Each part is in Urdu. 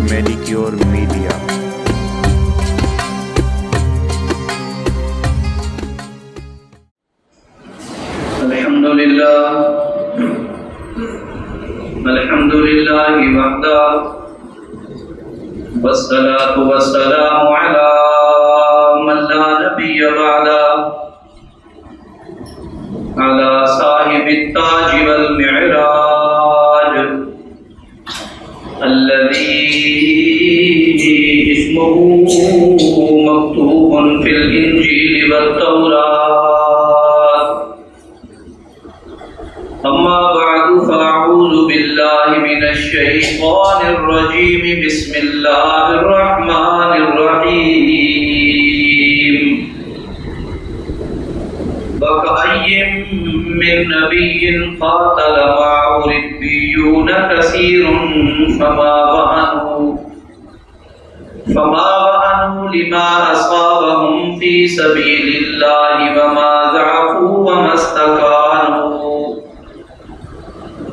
Manicure media. الحمد للہ وحدہ والصلاة والسلام علی من لا نبی بعدہ علی صاحب التاج والمعراج الذي اسمه مكتوب في الإنجيل والتوراة أما بعد فأعوذ بالله من الشيطان الرجيم بسم الله الرحمن الرحيم وكأي من نبي قاتل معه ربيون كثير فما وهنوا لما أصابهم في سبيل الله وما ضعفوا وما استكانوا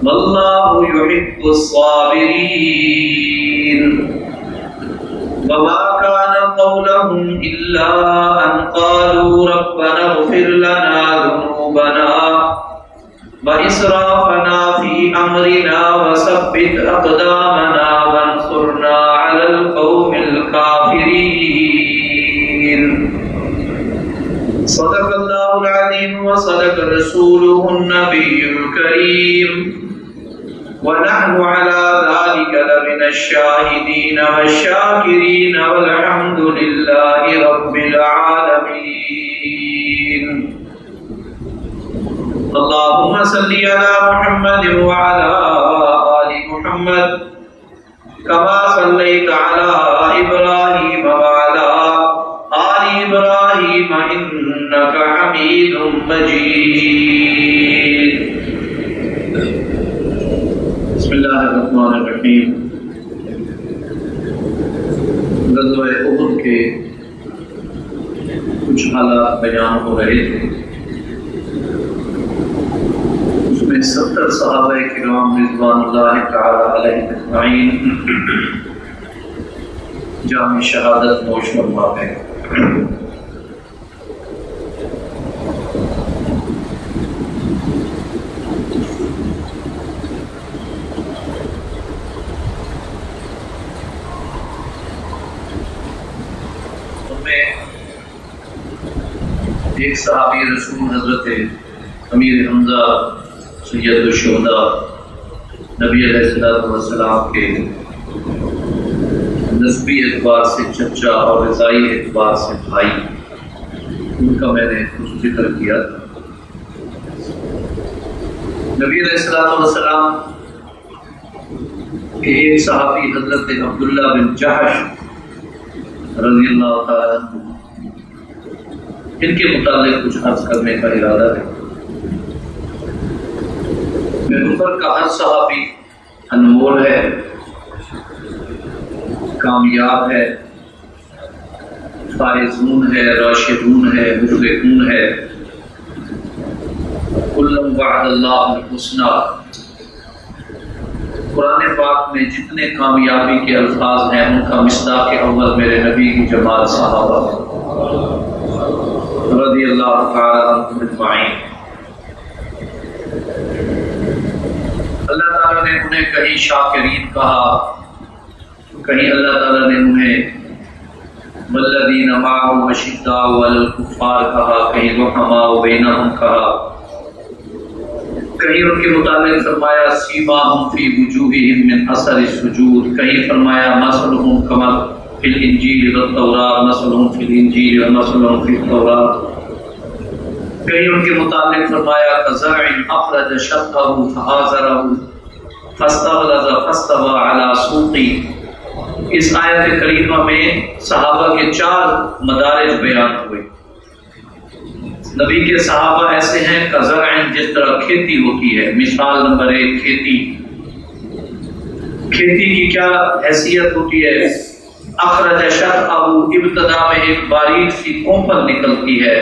والله يحب الصابرين وما كان قولهم إلا أن قالوا ربنا اغفر لنا ذنوبنا وإسرافنا في أمرنا وثبت أقدامنا وانصرنا على القوم الكافرين صدق الله العظيم وصدق رسوله النبي الكريم ونحن على ذلك لمن الشاهدين والشاكرين والحمد لله رب العالمين اللهم صل على محمد وعلى آل محمد كما صليت على إبراهيم وعلى آل إبراهيم إنك حميد مجيد بسم اللہ الرحمن الرحیم۔ غزوہ احد کے کچھ حالات بیان ہو رہے تھے، اس میں 70 صحابہ کرام رضوان اللہ تعالی علیہم اجمعین جام شہادت نوش فرما گئے۔ ایک صحابی رسول حضرت امیر حمزہ سید الشہداء نبی علیہ السلام کے نسبی اعتبار سے چچا اور رضائی اعتبار سے بھائی، ان کا میں نے کچھ ذکر کیا تھا۔ نبی علیہ السلام کے ایک صحابی حضرت عبداللہ بن جحش رضی اللہ تعالیٰ عنہ، ان کے متعلق کچھ عرض کرنے کا ارادہ ہے۔ پیغمبر کا ہر صحابی انمول ہے، کامیاب ہے، فائزون ہے، راشدون ہے، مفلحون ہے۔ کلم وعد اللہ الحسنی، قرآن پاک میں جتنے کامیابی کے الفاظ ہیں ان کا مصداق اول میرے نبی کی جماعت صحابہ رضی اللہ تعالی عنہم اجمعین۔ اللہ تعالیٰ نے انہیں کہیں شاکرین کہا، کہیں اللہ تعالیٰ نے انہیں والذین معہ اشداء علی الکفار کہا، کہیں رحماء بینہم کہا، کہیں ان کے متعلق فرمایا سیماہم فی وجوہہم من اثر السجود، کہیں فرمایا مثلہم کما فی الانجیل والتوراۃ، مثلہم فی الانجیل ومثلہم فی التوراۃ، کہیں ان کے متعلق فرمایا کزرع اخرج شطہ فآزرہ فاستغلظ فاستوى علی سوقہ۔ اس آیت کریمہ میں صحابہ کے 4 مدارج بیان ہوئے۔ نبی کے صحابہ ایسے ہیں کزرع، جس طرح کھیتی ہوتی ہے۔ مثال نمبر 1، کھیتی کی کیا حیثیت ہوتی ہے؟ اخرج شطہ، ابتدا میں ایک باریک سی کونپل نکلتی ہے۔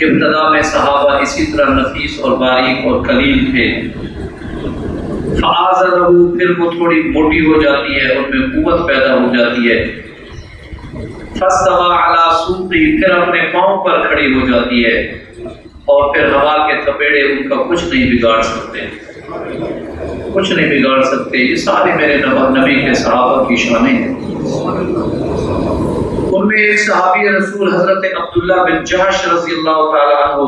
ابتدا میں صحابہ اسی طرح نفیس اور باریک اور کلیل تھے۔ فآذنہ، پھر وہ تھوڑی موٹی ہو جاتی ہے، ان میں قوت پیدا ہو جاتی ہے۔ فاستوى علی سوقی، پھر اپنے پاؤں پر کھڑی ہو جاتی ہے، اور پھر ہوا کے تھپیڑے ان کا کچھ نہیں بگاڑ سکتے، کچھ نہیں بگاڑ سکتے۔ یہ سارے میرے نبی کے صحابہ کی شانیں ہیں۔ ان میں ایک صحابی رسول حضرت عبداللہ بن جحش رضی اللہ تعالی عنہ،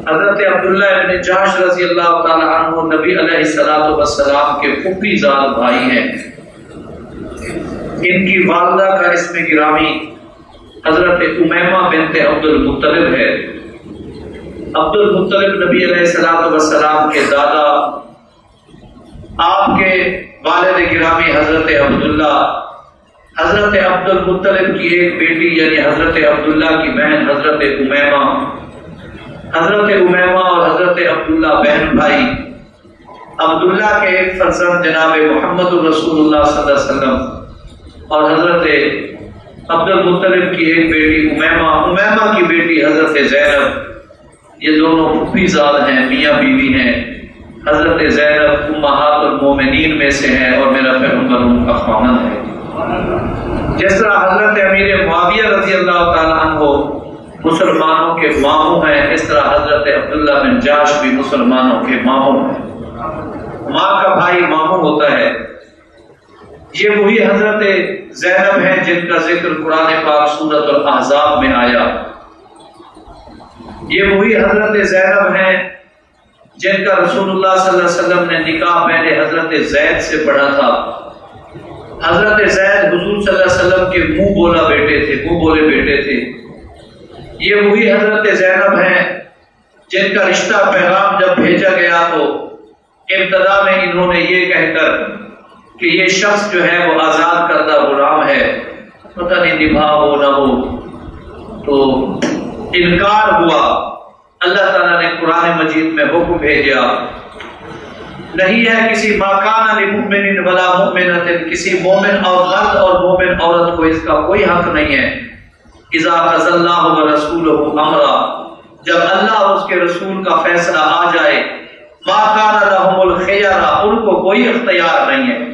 حضرت عبداللہ بن جحش رضی اللہ تعالی عنہ نبی علیہ الصلوۃ والسلام کے پھوپھی زاد بھائی ہیں۔ ان کی والدہ کا اسم گرامی حضرت امیمہ بنت عبد المطلب ہے۔ عبد المطلب نبی علیہ الصلوۃ والسلام کے دادا، آپ کے والد گرامی حضرت عبداللہ، حضرت عبد المطلب کی ایک بیٹی یعنی حضرت عبداللہ کی بہن حضرت امیمہ، حضرت امیمہ اور حضرت عبداللہ بہن بھائی، عبداللہ کے ایک فرزند جناب محمد رسول اللہ صلی اللہ علیہ وسلم، اور حضرت عبد المطلب کی ایک بیٹی امیمہ، امیمہ کی بیٹی حضرت زینب۔ یہ دونوں پھوپھی زاد ہیں، میاں بیوی ہیں۔ حضرت زینب امہات المومنین میں سے ہیں اور میرا پیغمبر ان کا خامند ہے۔ جس طرح حضرت امیر معاویہ رضی اللہ تعالی عنہ مسلمانوں کے ماموں ہیں، اس طرح حضرت عبداللہ بن جحش بھی مسلمانوں کے ماموں ہیں۔ ماں کا بھائی ماموں ہوتا ہے۔ یہ وہی حضرت زینب ہیں جن کا ذکر قرآن پاک سورۃ الاحزاب میں آیا۔ یہ وہی حضرت زینب ہیں جن کا رسول اللہ صلی اللہ علیہ وسلم نے نکاح پہلے حضرت زید سے پڑھا تھا۔ حضرت زید حضور صلی اللہ علیہ وسلم کے منہ بولے بیٹے تھے۔ یہ وہی حضرت زینب ہیں جن کا رشتہ پیغام جب بھیجا گیا تو ابتدا میں انہوں نے یہ کہہ کر کہ یہ شخص جو ہے وہ آزاد کردہ غلام ہے، پتہ نہیں نبھا ہو نہ ہو، تو انکار ہوا۔ اللہ تعالیٰ نے قرآن مجید میں حکم بھیجا، نہیں ہے کسی ما کان لمؤمن ولا مؤمنۃ، کسی مومن اور مرد اور مومن عورت کو اس کا کوئی حق نہیں ہے، اذا قضى اللہ ورسولہ امرا، جب اللہ اور اس کے رسول کا فیصلہ آ جائے، ما کان لهم الخیارہ، ان کو کوئی اختیار نہیں ہے۔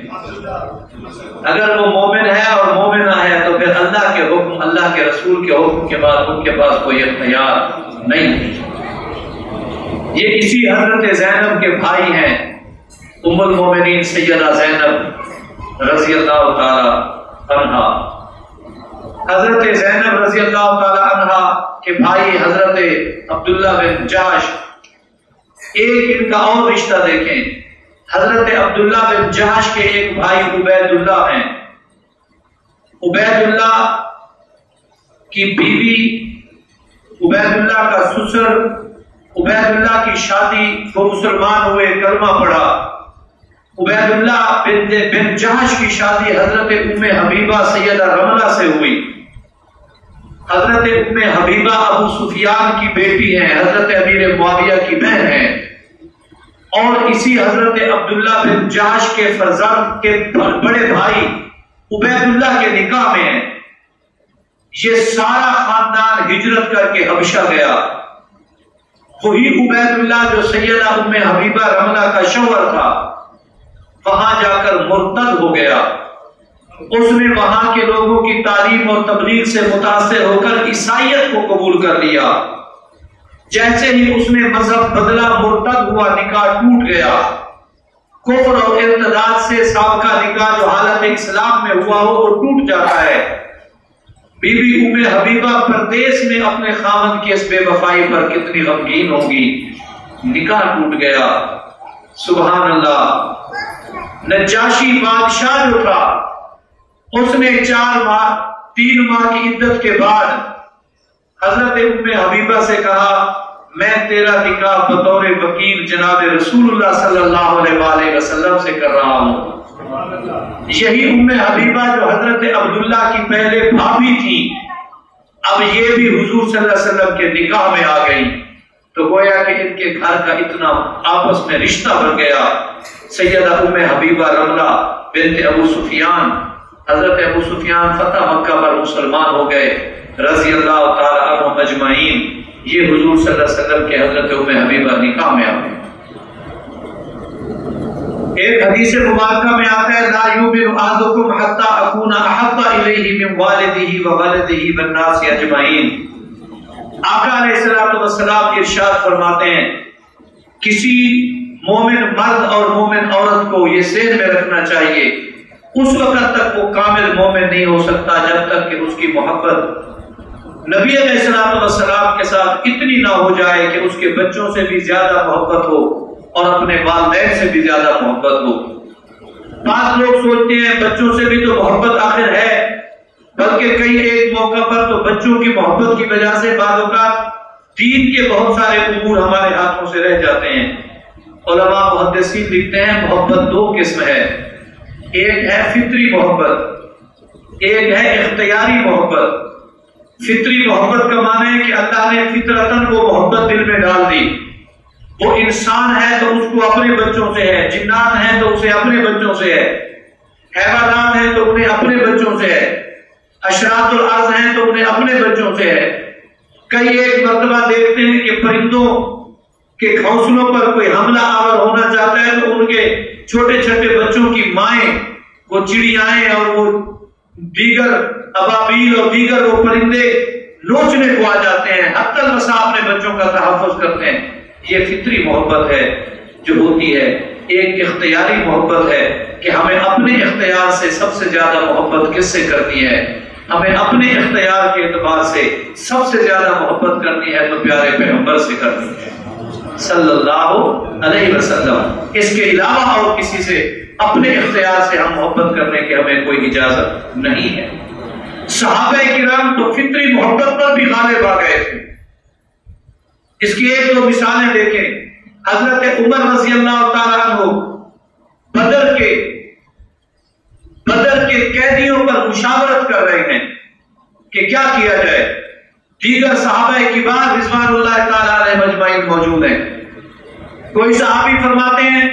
اگر وہ مومن ہے اور مومنہ ہے تو پھر اللہ کے حکم، اللہ کے رسول کے حکم کے بعد ان کے پاس کوئی اختیار نہیں ہے۔ یہ اسی حضرت زینب کے بھائی ہیں، ام المومنین سیدہ زینب رضی اللہ تعالی عنہا۔ حضرت زینب رضی اللہ تعالی عنہا کے بھائی حضرت عبداللہ بن جحش، ایک ان کا اور رشتہ دیکھیں، حضرت عبداللہ بن جحش کے ایک بھائی عبید اللہ ہیں۔ عبید اللہ کی بیوی، عبید اللہ کا سسر، عبید اللہ کی شادی، وہ مسلمان ہوئے، کلمہ پڑھا۔ عبید اللہ بن جحش کی شادی حضرت ام حبیبہ سیدہ رملہ سے ہوئی۔ حضرت ام حبیبہ ابو سفیان کی بیٹی ہیں، حضرت امیر معاویہ کی بہن ہیں، اور اسی حضرت عبداللہ بن جحش کے فرزند کے بڑے بھائی عبید اللہ کے نکاح میں ہیں۔ یہ سارا خاندان ہجرت کر کے حبشہ گیا۔ وہی عبید اللہ جو سیدہ ام حبیبہ رملہ کا شوہر تھا، وہاں جا کر مرتد ہو گیا۔ اس نے وہاں کے لوگوں کی تعلیم اور تبلیغ سے متاثر ہو کر عیسائیت کو قبول کر لیا۔ جیسے ہی اس نے مذہب بدلا، مرتد ہوا، نکاح ٹوٹ گیا۔ کفر اور ارتداد سے سابقہ نکاح جو حالت اسلام میں ہوا ہو وہ ٹوٹ جاتا ہے۔ بی بی ام حبیبہ پردیس میں اپنے خاوند کی اس بے وفائی پر کتنی غمگین ہوگی، نکاح ٹوٹ گیا۔ سبحان اللہ۔ نجاشی بادشاہ جو تھا، اس نے 3 ماہ کی عدت کے بعد حضرت ام حبیبہ سے کہا، میں تیرا نکاح بطور وکیل جناب رسول اللہ صلی اللہ علیہ وآلہ وسلم سے کر رہا ہوں۔ یہی ام حبیبہ جو حضرت عبداللہ کی پہلے بھابھی تھی، اب یہ بھی حضور صلی اللہ علیہ وسلم کے نکاح میں آ گئی، تو گویا کہ ان کے گھر کا اتنا آپس میں رشتہ بن گیا۔ سیدہ ام حبیبہ رملہ بنت ابو سفیان، حضرت ابو سفیان فتح مکہ پر مسلمان ہو گئے رضی اللہ تعالی عنہم اجمعین۔ یہ حضور صلی اللہ علیہ وسلم کے حضرت ام حبیبہ نکاح میں آ گئے۔ ایک حدیث مبارکہ میں آتا ہے لا یؤمن احدکم حتی اکون احب الیہ من والدہ وولدہ والناس اجمعین۔ آقا علیہ الصلوۃ والسلام ارشاد فرماتے ہیں کسی مومن مرد اور مومن عورت کو یہ ذہن میں رکھنا چاہیے اس وقت تک وہ کامل مومن نہیں ہو سکتا جب تک کہ اس کی محبت نبی علیہ الصلوۃ والسلام کے ساتھ اتنی نہ ہو جائے کہ اس کے بچوں سے بھی زیادہ محبت ہو اور اپنے والدین سے بھی زیادہ محبت ہو۔ بعض لوگ سوچتے ہیں بچوں سے بھی تو محبت آخر ہے، بلکہ کئی ایک موقع پر تو بچوں کی محبت کی وجہ سے بعض اوقات دین کے بہت سارے امور ہمارے ہاتھوں سے رہ جاتے ہیں۔ علماء محدثین لکھتے ہیں محبت دو قسم ہے، ایک ہے فطری محبت، ایک ہے اختیاری محبت۔ فطری محبت کا معنی ہے کہ اللہ نے فطرتاً وہ محبت دل میں ڈال دی، وہ انسان ہے تو اس کو اپنے بچوں سے ہے، جنات ہیں تو اسے اپنے بچوں سے ہے، حیوانات ہیں تو انہیں اپنے بچوں سے ہے، حشرات الارض ہیں تو انہیں اپنے بچوں سے ہے۔ کئی ایک مرتبہ دیکھتے ہیں کہ پرندوں کے گھونسلوں پر کوئی حملہ آور ہونا چاہتا ہے تو ان کے چھوٹے چھوٹے بچوں کی مائیں وہ چڑیائیں اور وہ دیگر ابابیل اور دیگر وہ پرندے نوچنے کو آ جاتے ہیں، حتی الوسع اپنے بچوں کا تحفظ کرتے ہیں۔ یہ فطری محبت ہے جو ہوتی ہے۔ ایک اختیاری محبت ہے کہ ہمیں اپنے اختیار سے سب سے زیادہ محبت کس سے کرنی ہے؟ ہمیں اپنے اختیار کے اعتبار سے سب سے زیادہ محبت کرنی ہے تو پیارے پیغمبر سے کرنی ہے صلی اللہ علیہ وسلم۔ اس کے علاوہ اور کسی سے اپنے اختیار سے ہم محبت کرنے کی ہمیں کوئی اجازت نہیں ہے۔ صحابہ کرام تو فطری محبت پر بھی غالب آ گئے تھے۔ اس کی ایک دو مثالیں دیکھیں۔ حضرت عمر رضی اللہ تعالیٰ عنہ بدر کے قیدیوں پر مشاورت کر رہے ہیں کہ کیا کیا جائے۔ دیگر صحابہ کبار رضوان اللہ تعالیٰ علیہ مجمعین موجود ہیں۔ کوئی صحابی فرماتے ہیں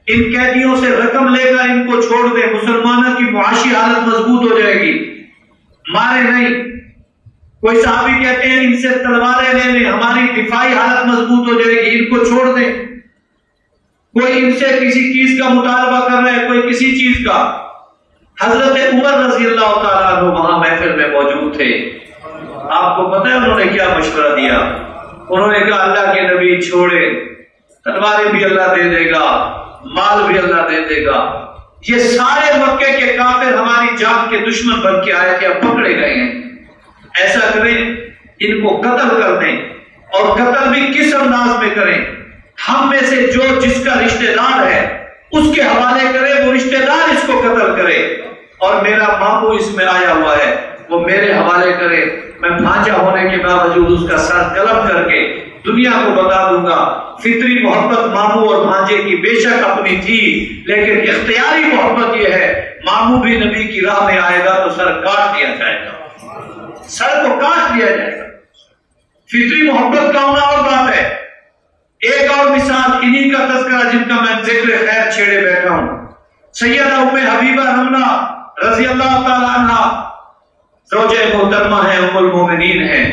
ان قیدیوں سے رقم لے کر ان کو چھوڑ دیں، مسلمانوں کی معاشی حالت مضبوط ہو جائے گی، مارے نہیں۔ کوئی صحابی کہتے ہیں ان سے تلواریں لے لیں، ہماری دفاعی حالت مضبوط ہو جائے گی، ان کو چھوڑ دیں۔ کوئی ان سے کسی چیز کا مطالبہ کر رہا ہے، کوئی کسی چیز کا۔ حضرت عمر رضی اللہ تعالیٰ عنہ وہاں محفل میں موجود تھے۔ آپ کو پتہ ہے انہوں نے کیا مشورہ دیا؟ انہوں نے کہا اللہ کے نبی چھوڑے، تلواریں بھی اللہ دے دے گا، مال بھی اللہ دے دے گا۔ یہ سارے مکے کے کافر ہماری جان کے دشمن بن کے آئے تھے، اب پکڑے گئے ہیں۔ ایسا کریں ان کو قتل کر دیں، اور قتل بھی کس انداز میں کریں؟ ہم میں سے جو جس کا رشتہ دار ہے اس کے حوالے کرے، وہ رشتہ دار اس کو قتل کرے، اور میرا ماموں اس میں آیا ہوا ہے وہ میرے حوالے کرے، میں بھانجا ہونے کے باوجود اس کا سر قلم کر کے دنیا کو بتا دوں گا۔ فطری محبت ماموں اور بھانجے کی بے شک اپنی تھی، لیکن اختیاری محبت یہ ہے ماموں بھی نبی کی راہ میں آئے گا تو سر کاٹ دیا جائے گا، سر کو کاٹ دیا جائے گا۔ فطری محبت کا ہونا اور بات ہے۔ ایک اور مثال انہی کا تذکرہ جن کا میں ذکر خیر چھیڑے بیٹھا ہوں، سیدہ ام حبیبہ رملہ رضی اللہ تعالی عنہ زوجہ محترمہ ہیں، ام المومنین ہیں۔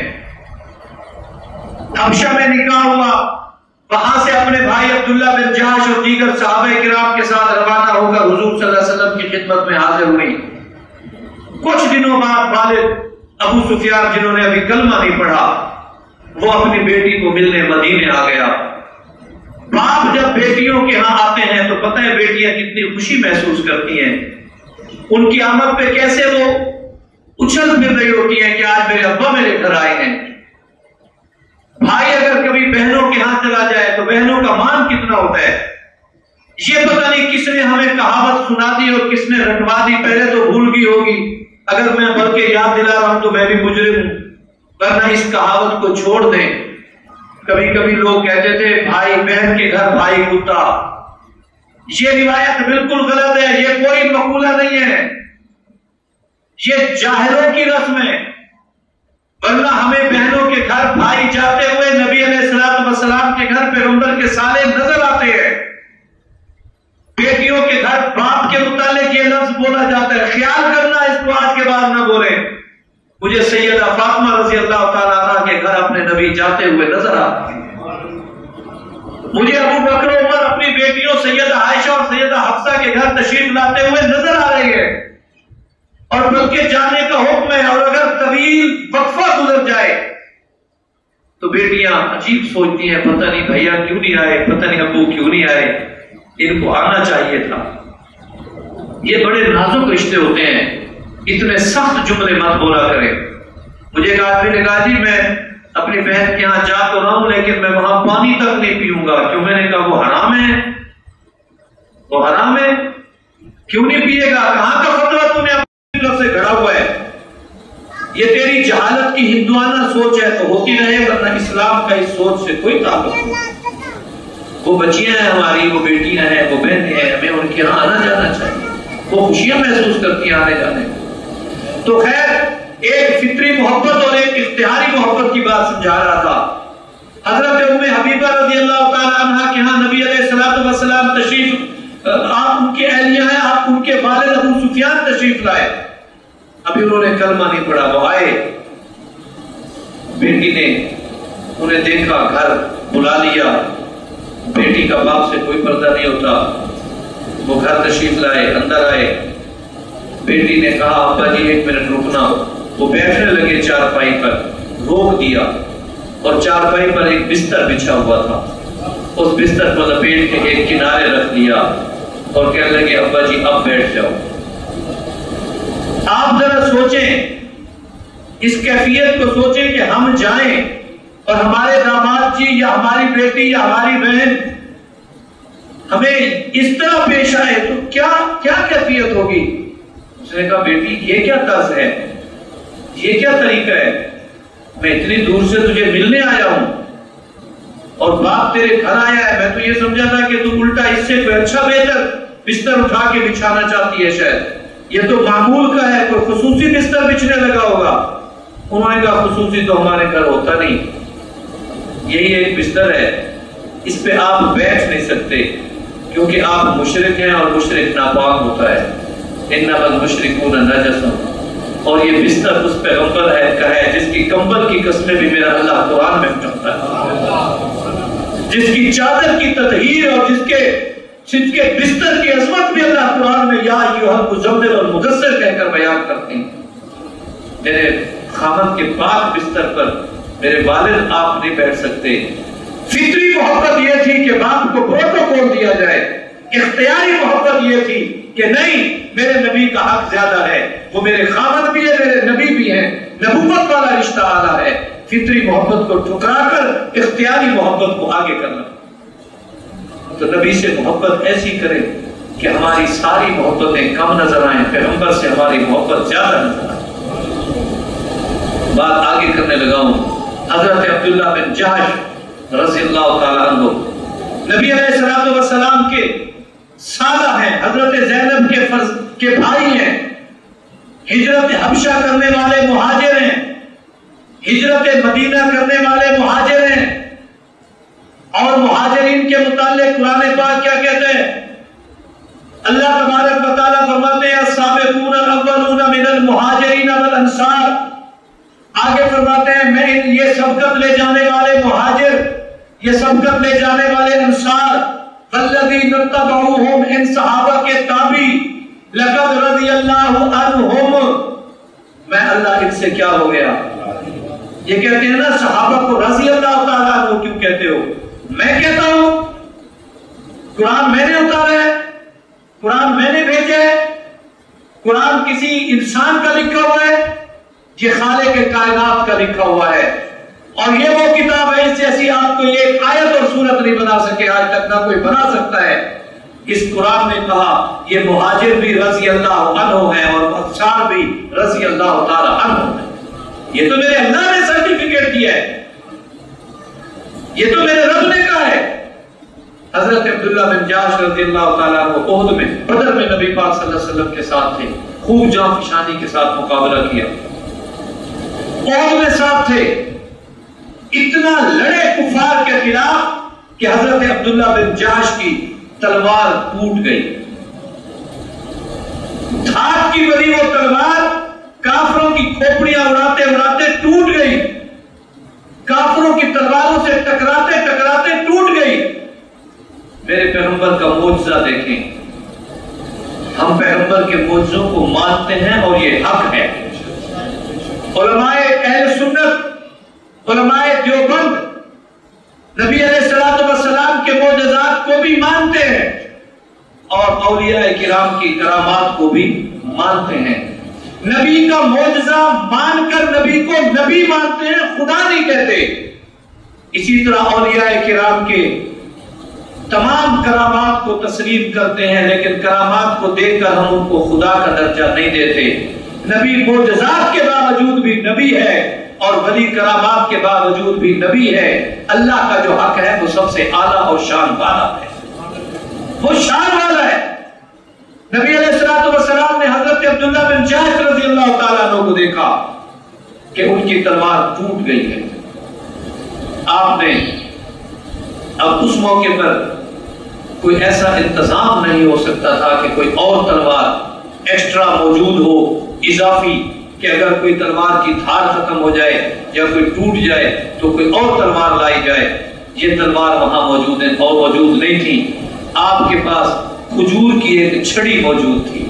حبشہ میں نکاح ہوا، وہاں سے اپنے بھائی عبداللہ بن جہش اور دیگر صحابہ کرام کے ساتھ روانہ ہو کر حضور صلی اللہ علیہ وسلم کی خدمت میں حاضر ہوئی۔ کچھ دنوں بعد والد ابو سفیان جنہوں نے ابھی کلمہ نہیں پڑھا، وہ اپنی بیٹی کو ملنے مدینے آ گیا۔ باپ جب بیٹیوں کے ہاں آتے ہیں تو پتہ ہے بیٹیاں کتنی خوشی محسوس کرتی ہیں، ان کی آمد پہ کیسے وہ اچھل پھر رہی ہوتی ہیں کہ آج میرے ابا میرے گھر آئے ہیں۔ بھائی اگر کبھی بہنوں کے ہاں چلا جائے تو بہنوں کا مان کتنا ہوتا ہے۔ یہ پتہ نہیں کس نے ہمیں کہاوت سنا دی اور کس نے رٹوا دی، پہلے تو بھول گئی ہوگی، اگر میں بلکہ یاد دلا رہا ہوں تو میں بھی مجرم ہوں، ورنہ اس کہاوت کو چھوڑ دیں۔ کبھی کبھی لوگ کہتے تھے بھائی بہن کے گھر بھائی کتا، یہ روایت بالکل غلط ہے، یہ کوئی مقولہ نہیں ہے، یہ جاہلوں کی رسم ہے، ورنہ ہمیں بہنوں کے گھر بھائی جاتے ہوئے نبی علیہ الصلوۃ والسلام کے گھر پیغمبر کے سالے نظر آتے ہیں۔ بیٹیوں کے گھر باپ کے متعلق یہ لفظ بولا جاتا ہے، خیال کرنا اس کو آج کے بعد نہ بولیں۔ مجھے سیدہ فاطمہ رضی اللہ تعالیٰ عنہ کے گھر اپنے نبی جاتے ہوئے نظر آتے ہیں، مجھے ابو بکر عمر اپنی بیٹیوں سیدہ عائشہ اور سیدہ حفصہ کے گھر تشریف لاتے ہوئے نظر آ رہی ہے، اور بلکہ جانے کا حکم ہے، اور اگر طویل وقفہ گزر جائے تو بیٹیاں عجیب سوچتی ہیں پتہ نہیں بھیا کیوں نہیں آئے، پتہ نہیں ابو کیوں نہیں آئے، ان کو آنا چاہیے تھا۔ یہ بڑے نازک رشتے ہوتے ہیں، اتنے سخت جملے مت بولا کریں۔ مجھے ایک آدمی نے کہا جی میں اپنی بہن کے یہاں جا تو رہا ہوں لیکن میں وہاں پانی تک نہیں پیوں گا، کیوں؟ میں نے کہا وہ حرام ہے، وہ حرام ہے، کیوں نہیں پیے گا؟ کہاں کا فتویٰ تو نے اپنی طرف سے گھڑا ہوا ہے؟ یہ تیری جہالت کی ہندوانہ سوچ ہے تو ہوتی رہے، ورنہ اسلام کا اس سوچ سے کوئی تعلق نہیں۔ وہ بچیاں ہیں ہماری، وہ بیٹیاں ہیں، وہ بہنیں ہیں، ہمیں ان کے یہاں آنا جانا چاہیے، وہ خوشیاں محسوس کرتی ہیں آنے جانے میں۔ تو خیر ایک فطری محبت اور ایک اختیاری محبت کی بات سمجھا رہا تھا۔ حضرت ام حبیبہ رضی اللہ تعالی عنہ کے ہاں نبی علیہ السلام تشریف، آپ ان کے اہلیہ ہیں، آپ ان کے والد ابو سفیان تشریف لائے، ابھی انہوں نے کلمہ نہیں پڑھا، وہ آئے، بیٹی نے انہیں دیکھا، گھر بلا لیا، بیٹی کا باپ سے کوئی پردہ نہیں ہوتا، وہ گھر تشریف لائے، اندر آئے، بیٹی نے کہا ابا جی ایک منٹ رکنا، وہ بیٹھنے لگے چارپائی پر، روک دیا، اور چارپائی پر ایک بستر بچھا ہوا تھا، اس بستر کو لپیٹ کے ایک کنارے رکھ دیا اور کہنے لگے ابا جی اب بیٹھ جاؤ۔ آپ ذرا سوچیں، اس کیفیت کو سوچیں کہ ہم جائیں اور ہمارے داماد جی یا ہماری بیٹی یا ہماری بہن ہمیں اس طرح پیش آئے تو کیا کیفیت ہوگی؟ اس نے کہا بیٹی یہ کیا طرز ہے، یہ کیا طریقہ ہے، میں اتنی دور سے تجھے ملنے آیا ہوں اور باپ تیرے گھر آیا ہے، میں تو یہ سمجھا تھا کہ تو الٹا اس سے کوئی اچھا بہتر بستر اٹھا کے بچھانا چاہتی ہے، شاید یہ تو معمول کا ہے، کوئی خصوصی بستر بچھنے لگا ہوگا۔ انہوں نے کہا خصوصی تو ہمارے گھر ہوتا نہیں، یہی ایک بستر ہے، اس پہ آپ بیٹھ نہیں سکتے کیونکہ آپ مشرک ہیں اور مشرک ناپاک ہوتا ہے، انما المشرکون نجس، اور یہ بستر اس پیغمبر کا ہے جس کی کمبل کی قسمیں بھی میرا اللہ قرآن میں اٹھاتا ہے، جس کی چادر کی تطہیر اور جس کے بستر کی عظمت بھی اللہ قرآن میں یا ایھا المزمل اور مدثر کہہ کر بیان کرتے ہیں۔ میرے خامد کے پاک بستر پر میرے والد آپ نہیں بیٹھ سکتے۔ فطری محبت یہ تھی کہ باپ کو پروٹوکول دیا جائے، اختیاری محبت یہ تھی کہ نہیں میرے نبی کا حق زیادہ ہے، وہ میرے خامد بھی ہے، میرے نبی بھی ہیں، نبوت والا رشتہ اعلیٰ ہے۔ فطری محبت کو ٹھکرا کر اختیاری محبت کو آگے کرنا، تو نبی سے محبت ایسی کرے کہ ہماری ساری محبتیں کم نظر آئیں، پیغمبر سے ہماری محبت زیادہ نظر آئے۔ بات آگے کرنے لگا ہوں۔ حضرت عبداللہ بن جہش رضی اللہ تعالیٰ عنہ نبی علیہ السلام کے سالہ ہیں، حضرت زینب کے بھائی ہیں، ہجرت حبشہ کرنے والے مہاجر ہیں، ہجرت مدینہ کرنے والے مہاجر ہیں، اور مہاجرین کے متعلق قرآن پاک کیا کہتے ہیں؟ اللہ تبارک و تعالیٰ فرماتے ہیں السابقون الاولون من المہاجرین والانصار، آگے فرماتے ہیں میں یہ سبقت لے جانے والے مہاجر، یہ سبقت لے جانے والے انصار، والذین اتبعوہم، ان صحابہ کے تابعی، لقد رضی اللہ عنہم، میں اللہ ان سے کیا ہو گیا؟ یہ کہتے ہیں نا صحابہ کو رضی اللہ تعالیٰ عنہ کیوں کہتے ہو؟ میں کہتا ہوں قرآن میں نے اتارا ہے، قرآن میں نے بھیجا ہے، قرآن کسی انسان کا لکھا ہوا ہے، یہ خالق کائنات کا لکھا ہوا ہے، اور یہ وہ کتاب ہے اس جیسی آپ کو ایک آیت اور سورت نہیں بنا سکے آج تک، نہ کوئی بنا سکتا ہے۔ اس قرآن نے کہا یہ مہاجر بھی رضی اللہ عنہ ہیں اور انصار بھی رضی اللہ تعالی عنہ ہیں۔ یہ تو میرے اللہ نے سرٹیفکیٹ دیا ہے، یہ تو میرے رب نے کہا ہے۔ حضرت عبداللہ بن جہش رضی اللہ تعالیٰ عنہ عہد میں، بدر میں نبی پاک صلی اللہ علیہ وسلم کے ساتھ تھے، خوب جاں فشانی کے ساتھ مقابلہ کیا، عہد میں ساتھ تھے، اتنا لڑے کفار کے خلاف کہ حضرت عبداللہ بن جہش کی تلوار ٹوٹ گئی، دھات کی بنی وہ تلوار کافروں کی کھوپڑیاں اڑاتے اڑاتے ٹوٹ گئی، کافروں کی تلواروں سے ٹکراتے ٹکراتے ٹوٹ گئی۔ میرے پیغمبر کا معجزہ دیکھیں، ہم پیغمبر کے معجزوں کو مانتے ہیں اور یہ حق ہے۔ علماء اہل سنت، علماء دیوبند نبی علیہ السلام کے معجزات کو بھی مانتے ہیں اور اولیاء کرام کی کرامات کو بھی مانتے ہیں۔ نبی کا معجزہ مان کر نبی کو نبی مانتے ہیں، خدا نہیں کہتے۔ اسی طرح اولیاء کرام کے تمام کرامات کو تسلیم کرتے ہیں، لیکن کرامات کو دیکھ کر ہم ان کو خدا کا درجہ نہیں دیتے۔ نبی معجزات کے باوجود بھی نبی ہے اور ولی کرامات کے باوجود بھی نبی ہے۔ اللہ کا جو حق ہے وہ سب سے اعلیٰ اور شان والا ہے، وہ شان والا ہے۔ نبی علیہ السلام نے حضرت عبداللہ بن جحش رضی اللہ تعالیٰ عنہ کو دیکھا کہ ان کی تلوار ٹوٹ گئی ہے۔ آپ نے اب اس موقع پر کوئی ایسا انتظام نہیں ہو سکتا تھا کہ کوئی اور تلوار ایکسٹرا موجود ہو، اضافی، کہ اگر کوئی تلوار کی دھار ختم ہو جائے یا کوئی ٹوٹ جائے تو کوئی اور تلوار لائی جائے۔ یہ تلوار وہاں موجود ہے اور موجود نہیں تھی۔ آپ کے پاس کھجور کی ایک چھڑی موجود تھی۔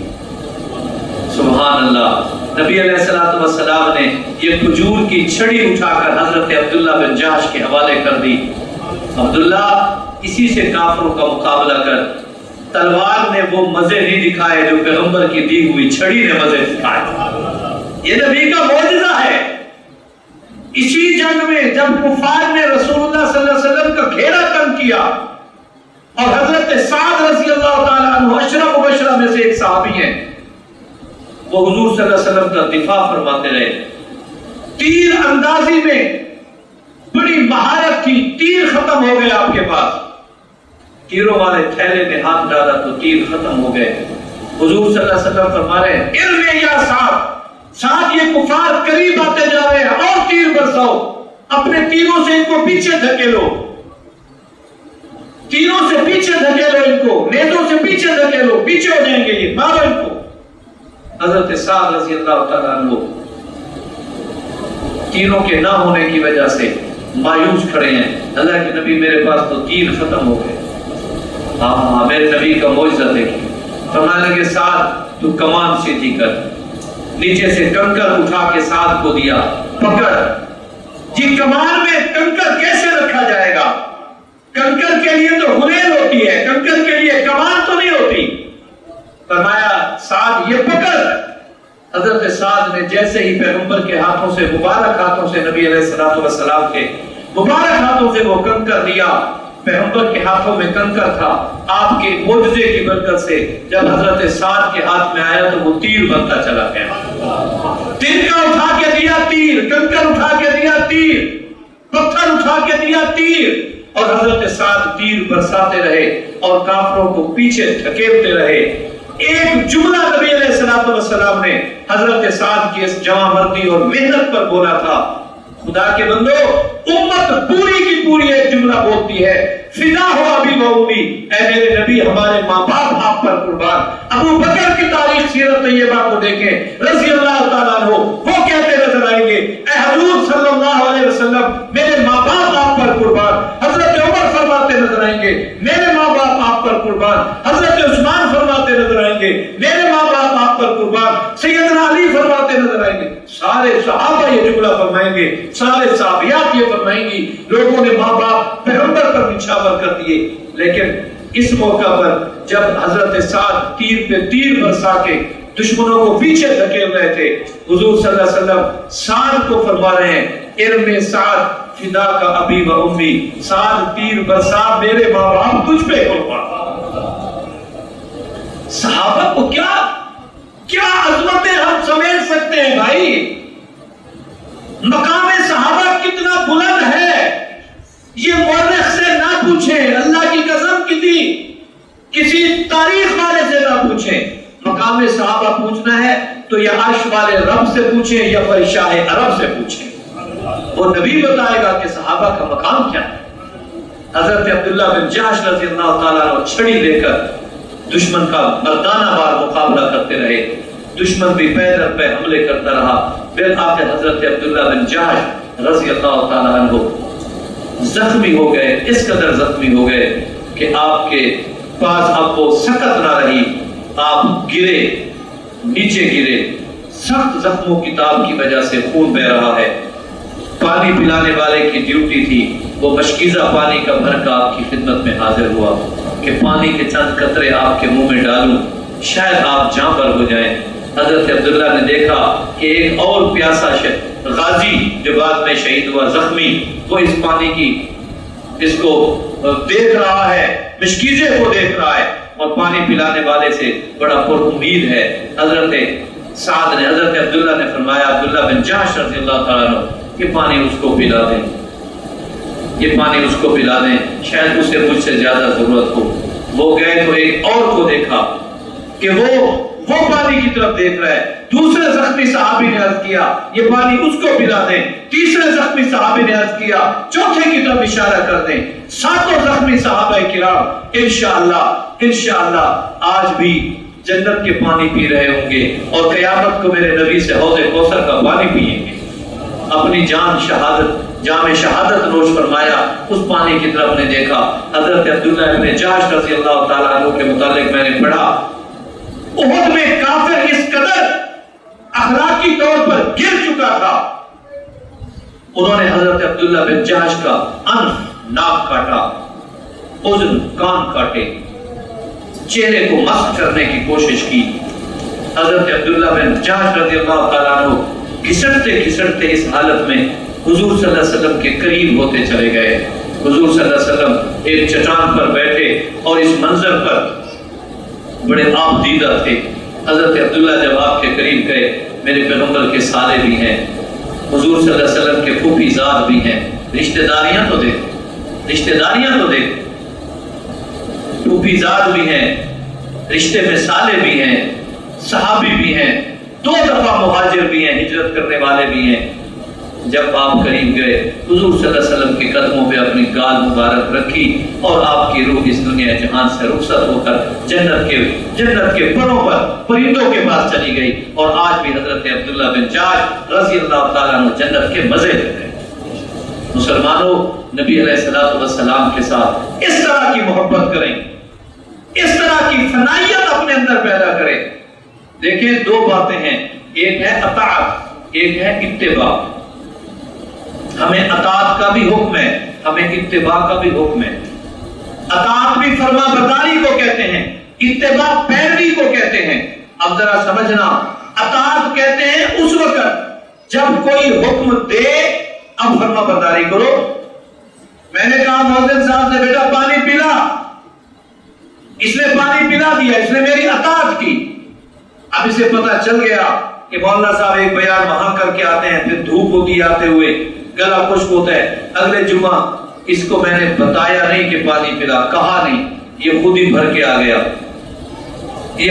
سبحان اللہ، نبی علیہ السلام نے یہ کھجور کی چھڑی اٹھا کر حضرت عبداللہ بن جحش کے حوالے کر دی۔ عبداللہ، اسی سے کافروں کا مقابلہ کر۔ تلوار نے وہ مزے نہیں دکھائے جو پیغمبر کی دی ہوئی چھڑی نے مزے دکھائے۔ یہ نبی کا معجزہ ہے۔ اسی جنگ میں جب کفار نے رسول اللہ صلی اللہ علیہ وسلم کا گھیرا تنگ کیا اور حضرت سعد رضی اللہ تعالیٰ عنہ عشرہ مبشرہ میں سے ایک صحابی ہیں، وہ حضور صلی اللہ علیہ وسلم کا دفاع فرماتے رہے۔ تیر اندازی میں بڑی مہارت تھی، تیر ختم ہو گئے آپ کے پاس۔ تیروں والے تھیلے میں ہاتھ ڈالا تو تیر ختم ہو گئے۔ حضور صلی اللہ علیہ وسلم فرما رہے ہیں، ارمی یا سعد، سعد یہ کفار قریب آتے جا رہے ہیں، اور تیر برساؤ، اپنے تیروں سے ان کو پیچھے دھکیلو، تیروں سے پیچھے دھکیلو، ان کو نیزوں سے پیچھے دھکیلو، پیچھے ہو جائیں گے یہ، مارو ان کو۔ حضرت سعد رضی اللہ تعالیٰ عنہ تیروں کے نہ ہونے کی وجہ سے مایوس کھڑے ہیں۔ اللہ کے نبی، میرے پاس تو تیر ختم ہو گئے۔ ہاں، میرے نبی کا معجزہ دیکھیں۔ فرمانے لگے، سعد تو کمان سیدھی کر۔ نیچے سے کنکر اٹھا کے سعد کو دیا، پکڑ۔ جی کمان میں کنکر کیسے رکھا جائے گا؟ کنکر کے لیے تو ہنیل ہوتی ہے، کنکر کے لیے کمان تو نہیں ہوتی۔ فرمایا، سعد یہ پکڑ۔ حضرت سعد نے جیسے ہی پیغمبر کے ہاتھوں سے، مبارک ہاتھوں سے، نبی علیہ السلام کے مبارک ہاتھوں سے وہ کنکر لیا۔ پیغمبر کے ہاتھوں میں کنکر تھا، آپ کے معجزے کی برکت سے جب حضرت سعد کے ہاتھ میں آیا تو وہ تیر بنتا چلا گیا۔ تنکا اٹھا کے دیا تیر، کنکر اٹھا کے دیا تیر، پتھر اٹھا کے دیا تیر، اور حضرت سعد تیر برساتے رہے اور کافروں کو پیچھے دھکیلتے رہے۔ ایک جملہ نبی علیہ السلام نے حضرت سعد کی اس جواں مردی اور محنت پر بولا تھا۔ خدا کے بندو، امت پوری کی پوری ایک جملہ بولتی ہے، فدا ہو ابی و امی، اے میرے نبی ہمارے ماں باپ آپ پر قربان۔ ابو بکر کی تاریخ سیرت طیبہ کو دیکھیں، رضی اللہ تعالیٰ عنہ، وہ کہتے نظر آئیں گے، اے حضور صلی اللہ علیہ وسلم میرے ماں باپ آپ پر قربان۔ حضرت عمر فرماتے نظر آئیں گے، میرے ماں باپ آپ پر قربان۔ حضرت عثمان فرماتے نظر آئیں گے، میرے ماں باپ آپ پر قربان۔ سیدنا علی فرماتے نظر آئیں گے، سارے صحابہ یہ جملہ فرمائیں گے، سارے صحابیات یہ فرمائیں گی، لوگوں نے ماں باپ پیغمبر پر نچھاور کر دیے۔ لیکن اس موقع پر جب حضرت سعد تیر پہ تیر برسا کے دشمنوں کو پیچھے دھکیل رہے تھے، حضور صلی اللہ علیہ وسلم سعد کو فرما رہے ہیں، ارم سعد فدا کا ابی و امی، سعد تیر برسا، میرے ماں باپ تجھ پہ قربان۔ صحابہ کو کیا عظمتیں ہم سمیٹ سکتے ہیں بھائی، مقام صحابہ کتنا بلند ہے، یہ مورخ سے نہ پوچھیں، اللہ کی قسم کسی تاریخ والے سے نہ پوچھیں۔ مقام صحابہ پوچھنا ہے تو یا عرش والے رب سے پوچھیں یا فرشاہ عرب سے پوچھیں، وہ نبی بتائے گا کہ صحابہ کا مقام کیا ہے۔ حضرت عبداللہ بن جحش رضی اللہ تعالیٰ عنہ چھڑی لے کر دشمن کا مردانہ بار مقابلہ کرتے رہے، دشمن بھی پے در پہ حملے کرتا رہا۔ بالآخر حضرت عبداللہ بن جحش رضی اللہ تعالیٰ عنہ زخمی ہو گئے، اس قدر زخمی ہو گئے کہ آپ کے پاس اب وہ سکت نہ رہی، آپ گرے، نیچے گرے، سخت زخموں کی تاب کی وجہ سے خون بہ رہا ہے۔ پانی پلانے والے کی ڈیوٹی تھی، وہ مشکیزہ پانی کا بھر کا آپ کی خدمت میں حاضر ہوا کہ پانی کے چند قطرے آپ کے منہ میں ڈالوں، شاید آپ جاں پر ہو جائیں۔ حضرت عبداللہ نے دیکھا کہ ایک اور پیاسا غازی جو بعد میں شہید ہوا، زخمی، وہ اس پانی کی اس کو دیکھ رہا ہے، مشکیزے کو دیکھ رہا ہے اور پانی پلانے والے سے بڑا پر امید ہے۔ حضرت سعد نے، حضرت عبداللہ نے فرمایا، عبداللہ بن جحش رضی اللہ تعالیٰ عنہ، یہ پانی اس کو پلا دیں، یہ پانی اس کو پلا دیں، شاید اسے مجھ سے زیادہ ضرورت ہو۔ وہ گئے تو ایک اور کو دیکھا کہ وہ پانی کی طرف دیکھ رہا ہے۔ دوسرے زخمی صحابی نے عرض کیا یہ پانی اس کو پلا دیں۔ تیسرے زخمی صحابی نے عرض کیا چوتھے کی طرف اشارہ کر دیں۔ ساتوں زخمی صحابہ کرام انشاءاللہ آج بھی جنت کے پانی پی رہے ہوں گے اور قیامت کو میرے نبی سے حوض کوثر کا پانی پیئیں گے۔ اپنی جام شہادت نوش فرمایا، اس پانی کی طرف نے دیکھا۔ حضرت عبداللہ بن جحش رضی اللہ تعالیٰ عنہ کے متعلق میں نے پڑھا، احد میں کافر اس قدر اخلاقی طور پر گر چکا تھا، انہوں نے حضرت عبداللہ بن جحش کا انف ناک کاٹا، اذن کان کاٹے، چہرے کو مسح کرنے کی کوشش کی۔ حضرت عبداللہ بن جحش رضی اللہ تعالیٰ عنہ گھسٹتے اس حالت میں حضور صلی اللہ علیہ وسلم کے قریب ہوتے چلے گئے۔ حضور صلی اللہ علیہ وسلم ایک چٹان پر بیٹھے اور اس منظر پر بڑے آپ دیدہ تھے۔ حضرت عبداللہ جب آپ کے قریب گئے، میرے پیغمبر کے سالے بھی ہیں، حضور صلی اللہ علیہ وسلم کے پھوپھی زاد بھی ہیں، رشتہ داریاں تو دیکھ، پھوپھی زاد بھی ہیں، رشتے میں سالے بھی ہیں، صحابی بھی ہیں، 2 دفعہ مہاجر بھی ہیں، ہجرت کرنے والے بھی ہیں۔ جب آپ قریب گئے، حضور صلی اللہ علیہ وسلم کے قدموں پہ اپنی گال مبارک رکھی اور آپ کی روح اس دنیا جہان سے رخصت ہو کر جنت کے پروں پر پرندوں کے پاس چلی گئی۔ اور آج بھی حضرت عبداللہ بن جحش رضی اللہ تعالیٰ عنہ جنت کے مزے لیتے ہیں۔ مسلمانوں، نبی علیہ الصلوۃ والسلام کے ساتھ اس طرح کی محبت کریں، اس طرح کی فنائیت اپنے اندر پیدا کریں۔ دیکھیں 2 باتیں ہیں، ایک ہے اطاعت، ایک ہے اتباع۔ ہمیں اطاعت کا بھی حکم ہے، ہمیں اتباع کا بھی حکم ہے۔ اطاعت بھی فرما برداری کو کہتے ہیں، اتباع پیروی کو کہتے ہیں۔ اب ذرا سمجھنا، اطاعت کہتے ہیں اس وقت جب کوئی حکم دے اب فرما برداری کرو۔ میں نے کہا مؤذن صاحب سے بیٹا پانی پلا، اس نے پانی پلا دیا، اس نے میری اطاعت کی۔ اب اسے پتا چل گیا کہ مولانا صاحب ایک بیان وہاں کر کے آتے ہیں، پھر دھوپ ہوتی آتے ہوئے گلا خشک ہوتا ہے، اگلے جمعہ اس کو میں نے بتایا نہیں کہ پانی پلا، کہا نہیں، یہ خود ہی بھر کے آ گیا، یہ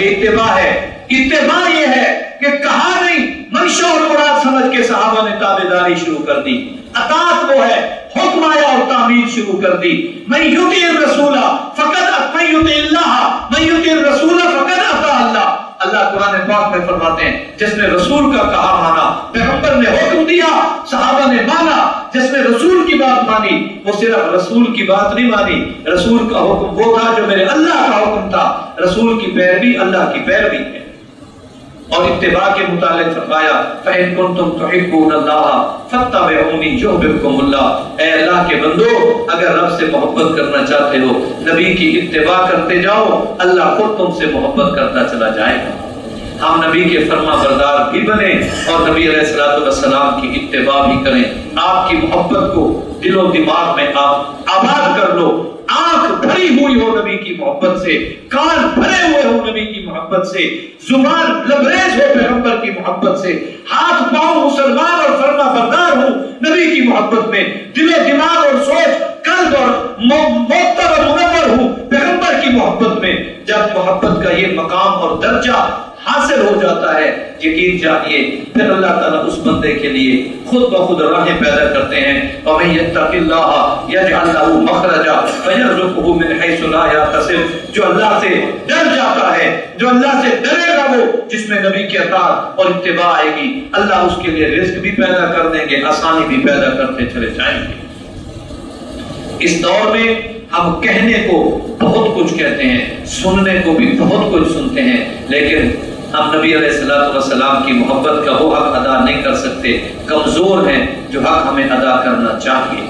اتباع ہے۔ اتباع یہ ہے کہ کہا نہیں، منشا اور مراد سمجھ کے صحابہ نے تابعداری شروع کر دی۔ اطاعت وہ ہے، حکم آیا اور تعمیل شروع کر دی۔ من یطیع الرسول فقد من یطیع اللہ، من یطیع الرسول فقد اطاع اللہ۔ اللہ قرآن پاک میں فرماتے ہیں جس نے رسول کا کہا مانا، پیغمبر نے حکم دیا، صحابہ نے مانا، جس نے رسول کی بات مانی وہ صرف رسول کی بات نہیں مانی، رسول کا حکم وہ تھا جو میرے اللہ کا حکم تھا۔ رسول کی پیروی اللہ کی پیروی ہے۔ اور اتباع کے متعلق فرمایا فَإِن كُنتُمْ تُحِبُّونَ اللَّهَ فَاتَّبِعُونِي يُحْبِبْكُمُ اللَّهُ۔ اے اللہ کے بندو، اگر رب سے محبت کرنا چاہتے ہو، نبی کی اتباع کرتے جاؤ، اللہ خود تم سے محبت کرتا چلا جائے گا۔ ہم نبی کے فرما بردار بھی بنیں اور نبی علیہ الصلوۃ والسلام کی اتباع بھی کریں۔ آپ کی محبت کو دل و دماغ میں آپ آباد کر لو، آنکھ بھری ہوئی ہو نبی کی محبت سے، کان بھرے ہوئے ہو نبی کی محبت سے، زبان لبریز ہو پیغمبر کی محبت سے، ہاتھ پاؤں مسلمان اور فرما بردار ہو نبی کی محبت میں، دل و دماغ اور سوچ قلب اور معطر اور منور ہو پیغمبر کی محبت میں۔ جب محبت کا یہ مقام اور درجہ حاصل ہو جاتا ہے، یقین جانیے پھر اللہ تعالیٰ اس بندے کے لیے خود بخود راہیں پیدا کرتے ہیں۔ وَمَن يَتَّقِ اللَّهَ يَجْعَلْ لَهُ مَخْرَجًا وَيَرْزُقْهُ مِنْ حَيْثُ لَا يَحْتَسِبُ۔ جو اللہ سے ڈر جاتا ہے، جو اللہ سے ڈرے گا، وہ جس میں نبی کی اطاعت اور اتباع آئے گی، اللہ اس کے لیے رزق بھی پیدا کر دیں گے، آسانی بھی پیدا کرتے چلے جائیں گے۔ اس دور میں ہم کہنے کو بہت کچھ کہتے ہیں، سننے کو بھی بہت کچھ سنتے ہیں، لیکن ہم نبی علیہ السلام کی محبت کا وہ حق ادا نہیں کر سکتے، کمزور ہیں جو حق ہمیں ادا کرنا چاہیے،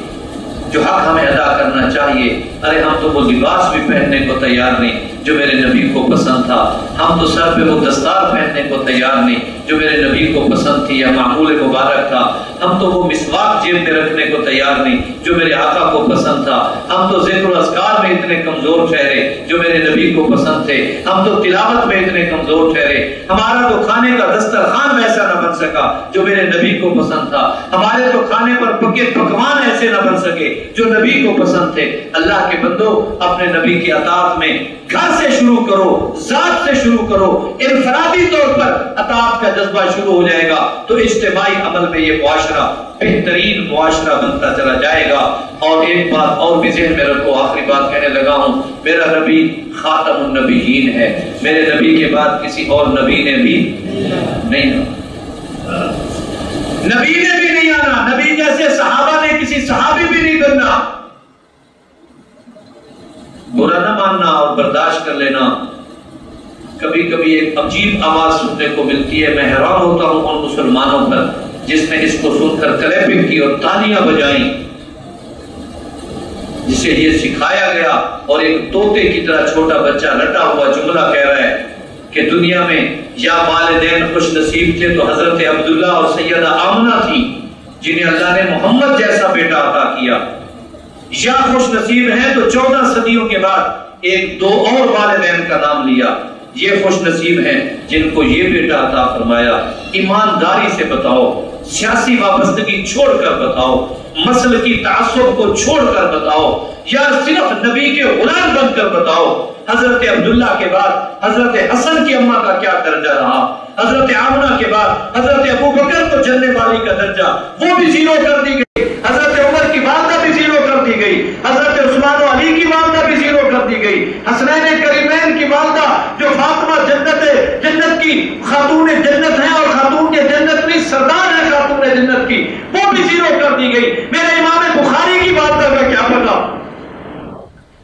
جو حق ہمیں ادا کرنا چاہیے۔ ارے ہم تو وہ لباس بھی پہننے کو تیار نہیں جو میرے نبی کو پسند تھا، ہم تو سر پہ وہ دستار پہننے کو تیار نہیں جو میرے نبی کو پسند تھی یا معمول مبارک تھا، ہم تو وہ مسواک جیب میں رکھنے کو تیار نہیں جو میرے آقا کو پسند تھا، ہم تو ذکر و اذکار میں اتنے کمزور ٹھہرے جو میرے نبی کو پسند تھے، ہم تو تلاوت میں اتنے کمزور ٹھہرے، ہمارا تو کھانے کا دسترخوان ویسا نہ بن سکا جو میرے نبی کو پسند تھا، ہمارے تو کھانے پر پکے پکوان ایسے نہ بن سکے جو نبی کو پسند تھے۔ اللہ کے بندو، اپنے نبی کی اطاعت میں گھر سے شروع کرو، ذات سے شروع کرو، انفرادی طور پر اطاعت کا جذبہ شروع ہو جائے گا تو اجتماعی عمل میں یہ معاشرہ بہترین معاشرہ بنتا چلا جائے گا۔ اور ایک بات اور بھی ذہن میں رکھو، آخری بات کہنے لگا ہوں، میرا نبی خاتم النبیین ہے، میرے نبی کے بعد کسی اور نبی نے بھی نہیں آنا، نبی نے بھی نہیں آنا، نبی جیسے صحابہ نے کسی صحابی بھی نہیں بننا۔ برا نہ ماننا اور برداشت کر لینا۔ کبھی کبھی ایک عجیب آواز سننے کو ملتی ہے، میں حیران ہوتا ہوں ان مسلمانوں پر جس نے اس کو سن کر کلیپنگ کی اور تالیاں بجائیں، جسے یہ سکھایا گیا، اور ایک طوطے کی طرح چھوٹا بچہ لٹا ہوا جملہ کہہ رہا ہے کہ دنیا میں یا والدین خوش نصیب تھے تو حضرت عبداللہ اور سیدہ آمنہ تھی جنہیں اللہ نے محمد جیسا بیٹا عطا کیا، یا خوش نصیب ہیں تو 14 صدیوں کے بعد ایک دو اور والدین کا نام لیا، یہ خوش نصیب ہیں جن کو یہ بیٹا عطا فرمایا۔ ایمانداری سے بتاؤ، سیاسی وابستگی چھوڑ کر بتاؤ، مسلکی تعصب کو چھوڑ کر بتاؤ، یا صرف نبی کے غلام بن کر بتاؤ، حضرت عبداللہ کے بعد حضرت حسن کی اماں کا کیا درجہ رہا، حضرت آمنہ کے بعد حضرت ابو بکر کو جننے والی کا درجہ وہ بھی زیرو کر دی گئی، حضرت عمر کی والدہ بھی زیرو کر دی گئی، حضرت عثمان و علی کی والدہ بھی زیرو کر دی گئی، حسنین کریمین کی والدہ جو فاطمہ جنت کی خاتون جنت ہیں اور خاتون کے جنت کی سردار ہے خاتون جنت کی، وہ بھی زیرو کر دی گئی۔ میرے امام بخاری کی والدہ کا کیا بنا،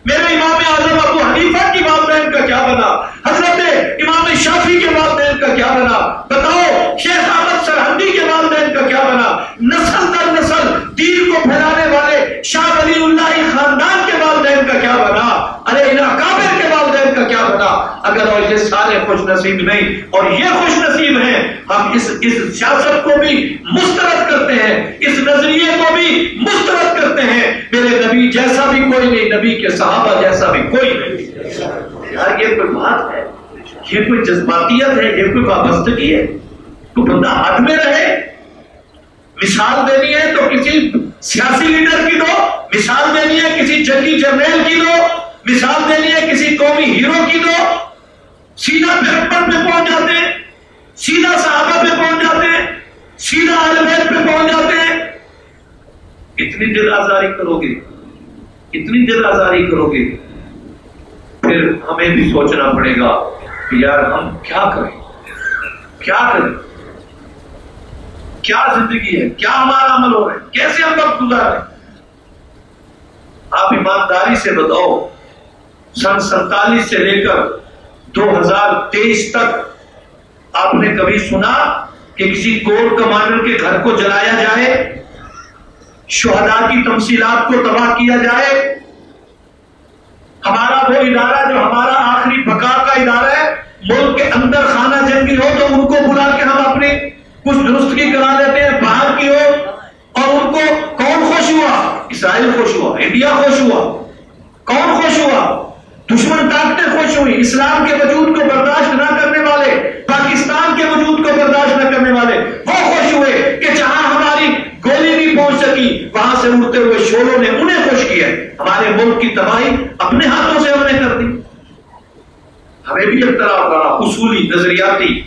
میرے امام اعظم ابو حنیفہ کی والدین کا کیا بنا، حضرت امام شافعی کے والدین کا کیا بنا، بتاؤ شیخ احمد سرہندی کے والدین کا کیا بنا، نسل در نسل دین کو پھیلانے والے شاہ ولی اللہ خاندان کے والدین کا کیا بنا، ارے ان اکابر کے والدین کا کیا بنا۔ اگر یہ سارے خوش نصیب نہیں اور یہ خوش نصیب ہیں، ہم اس سیاست کو بھی مسترد کرتے ہیں، اس نظریے کو بھی مسترد کرتے ہیں، میرے نبی جیسا بھی کوئی نہیں، نبی کے صحابہ جیسا بھی کوئی نہیں۔ یار یہ کوئی بات ہے، یہ کوئی جذباتیت ہے، یہ کوئی وابستگی ہے؟ کوئی بندہ ہاتھ میں رہے، مثال دینی ہے تو کسی سیاسی لیڈر کی دو، مثال دینی ہے کسی جنگی جرنیل کی دو، مثال دینی ہے کسی قومی ہیرو کی دو، سیدھا پیغمبر پہ پہنچ جاتے ہیں، سیدھا صحابہ پہ پہنچ جاتے ہیں، سیدھا اہل بیت پہ پہنچ جاتے ہیں۔ اتنی دل آزاری کرو گے، اتنی دل آزاری کرو گے، پھر ہمیں بھی سوچنا پڑے گا کہ یار ہم کیا کریں، کیا کریں، کیا زندگی ہے، کیا ہمارا عمل ہو رہا ہے، کیسے ہم وقت گزار رہے ہیں۔ آپ ایمانداری سے بتاؤ، سن 47 سے لے کر 2023 تک آپ نے کبھی سنا کہ کسی کور کمانڈر کے گھر کو جلایا جائے، شہداء کی تمثیلات کو تباہ کیا جائے؟ ہمارا وہ ادارہ جو ہمارا آخری بقا کا ادارہ ہے، ملک کے اندر خانہ جنگی ہو تو ان کو بلا کے ہم اپنے کچھ درستگی کرا لیتے ہیں، باہر کی ہو، اور ان کو کون خوش ہوا؟ اسرائیل خوش ہوا، انڈیا خوش ہوا، کون خوش ہوا؟ دشمن طاقتیں خوش ہوئی، اسلام کے وجود کو برداشت نہ کرنے والے، پاکستان کے وجود کو برداشت نہ کرنے والے وہ خوش ہوئے کہ جہاں ہماری گولی نہیں پہنچ سکی وہاں سے اڑتے ہوئے شولوں نے انہیں خوش کیا۔ ہمارے ملک کی تباہی اپنے ہاتھوں سے ہم نے کر دی۔ ہمیں بھی اختلاف رہا، اصولی، نظریاتی،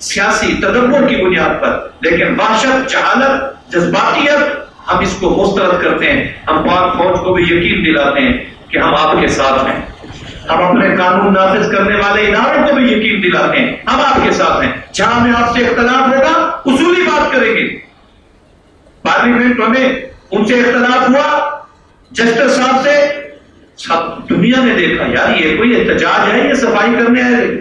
سیاسی تدبر کی بنیاد پر، لیکن وحشت، جہالت، جذباتیت ہم اس کو مسترد کرتے ہیں۔ ہم پاک فوج کو بھی یقین دلاتے ہیں کہ ہم آپ کے ساتھ ہیں، ہم اپنے قانون نافذ کرنے والے اداروں کو بھی یقین دلاتے ہیں ہم آپ کے ساتھ ہیں۔ جہاں میں آپ سے اختلاف ہوگا اصولی بات کریں گے۔ پارلیمنٹ ہمیں ان سے اختلاف ہوا، جسٹس صاحب سے سب دنیا نے دیکھا یار یہ کوئی احتجاج ہے، یہ صفائی کرنے آئے تھے۔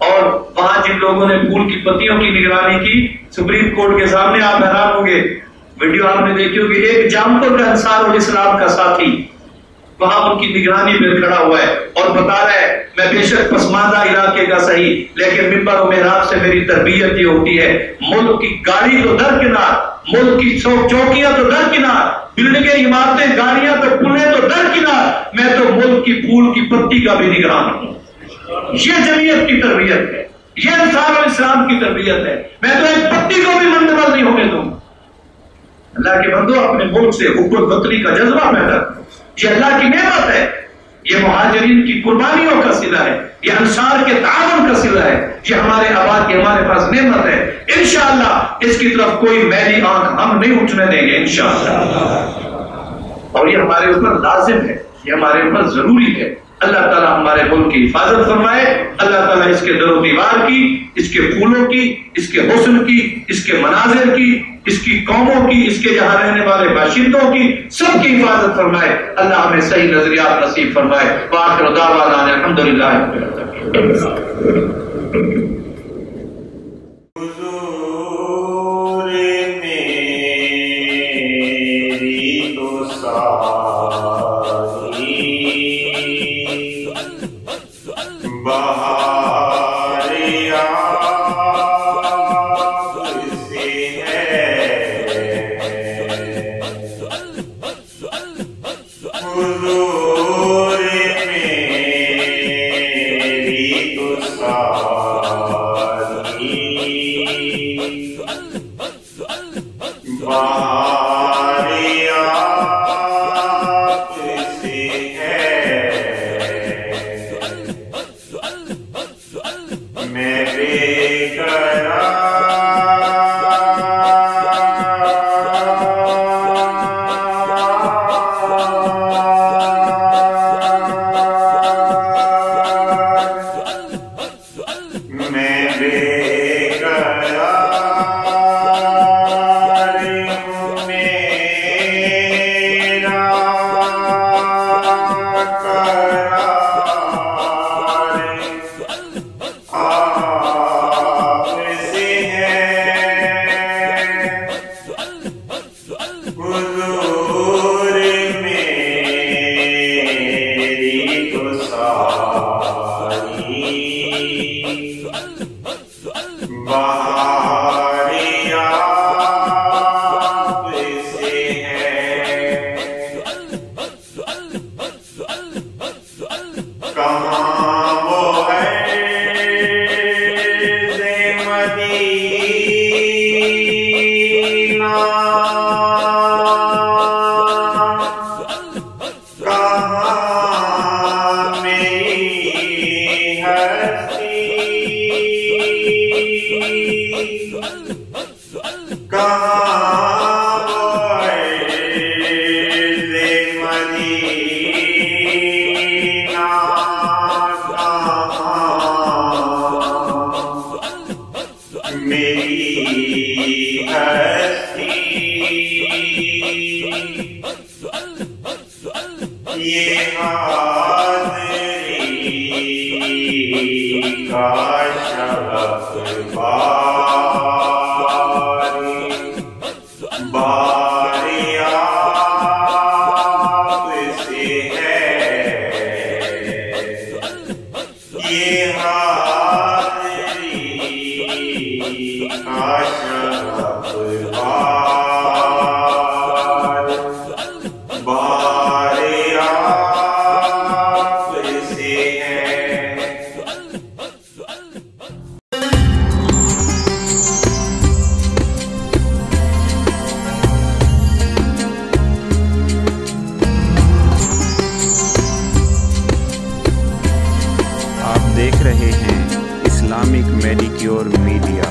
اور وہاں جن لوگوں نے پھول کی پتیوں کی نگرانی کی سپریم کورٹ کے سامنے، آپ حیران ہوں گے، ویڈیو آپ نے دیکھی ہوگی، ایک جامپور کا انصار الاسلام کا ساتھی وہاں ان کی نگرانی میں کھڑا ہوا ہے اور بتا رہا ہے میں بے شک پسماندہ علاقے کا صحیح، لیکن ممبر و محراب سے میری تربیت یہ ہوتی ہے ملک کی گاڑی تو درکنار، ملک کی چوکیاں تو درکنار، بلڈنگیں عمارتیں گاڑیاں تو پلیں تو درکنار، میں تو ملک کی پھول کی پتی کا بھی نگران ہوں۔ یہ جمعیت کی تربیت ہے، یہ انصار الاسلام کی تربیت ہے۔ میں تو ایک پتی کو بھی منتقل نہیں ہونے دوں۔ اللہ کے بندو اپنے ملک سے حب الوطنی کا جذبہ پیدا کرو، یہ اللہ کی نعمت ہے، یہ مہاجرین کی قربانیوں کا صلہ ہے، یہ انصار کے تعاون کا صلہ ہے، یہ ہمارے آباد کی ہمارے پاس نعمت ہے۔ انشاءاللہ اس کی طرف کوئی میلی آنکھ ہم نہیں اٹھنے دیں گے انشاءاللہ، اور یہ ہمارے اوپر لازم ہے، یہ ہمارے اوپر ضروری ہے۔ اللہ تعالیٰ ہمارے ملک کی حفاظت فرمائے، اللہ تعالیٰ اس کے در و دیوار کی، اس کے پھولوں کی، اس کے حسن کی، اس کے مناظر کی، اس کی قوموں کی، اس کے یہاں رہنے والے باشندوں کی، سب کی حفاظت فرمائے۔ اللہ ہمیں صحیح نظریات نصیب فرمائے۔ وآخر دعوانا الحمدللہ رب العالمین۔ دیکھ رہے ہیں اسلامک میڈیکیور میڈیا۔